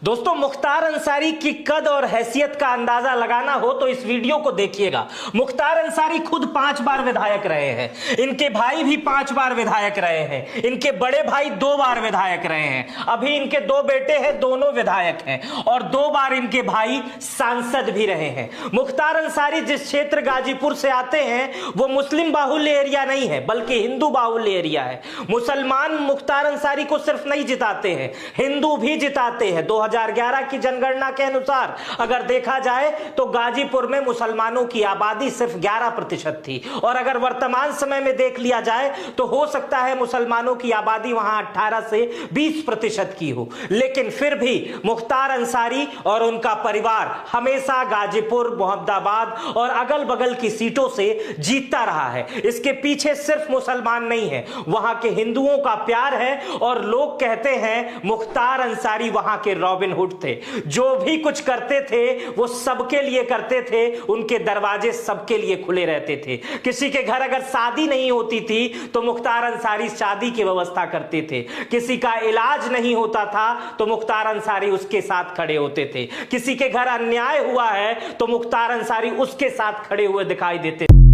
दोस्तों, मुख्तार अंसारी की कद और हैसियत का अंदाजा लगाना हो तो इस वीडियो को देखिएगा। मुख्तार अंसारी खुद 5 बार विधायक रहे हैं, इनके भाई भी 5 बार विधायक रहे हैं, इनके बड़े भाई 2 बार विधायक रहे हैं, अभी इनके 2 बेटे हैं, दोनों विधायक हैं और 2 बार इनके भाई सांसद भी रहे हैं। मुख्तार अंसारी जिस क्षेत्र गाजीपुर से आते हैं वो मुस्लिम बाहुल्य एरिया नहीं है बल्कि हिंदू बाहुल्य एरिया है। मुसलमान मुख्तार अंसारी को सिर्फ नहीं जिताते हैं, हिंदू भी जिताते हैं। 2011 की जनगणना के अनुसार अगर देखा जाए तो गाजीपुर में मुसलमानों की आबादी सिर्फ 11% थी और अगर वर्तमान समय में देख लिया जाए तो हो सकता है मुसलमानों की आबादी वहां 18 से 20% की हो। लेकिन फिर भी मुख्तार अंसारी और उनका परिवार हमेशा गाजीपुर, मोहम्मदाबाद और अगल बगल की सीटों से जीतता रहा है। इसके पीछे सिर्फ मुसलमान नहीं है, वहां के हिंदुओं का प्यार है और लोग कहते हैं मुख्तार अंसारी वहां के रॉबिन हुड थे। जो भी कुछ करते थे वो सबके लिए करते थे, उनके दरवाजे सबके लिए खुले रहते थे। किसी के घर अगर शादी नहीं होती थी तो मुख्तार अंसारी शादी की व्यवस्था करते थे, किसी का इलाज नहीं होता था तो मुख्तार अंसारी उसके साथ खड़े होते थे, किसी के घर अन्याय हुआ है तो मुख्तार अंसारी उसके साथ खड़े हुए दिखाई देते थे।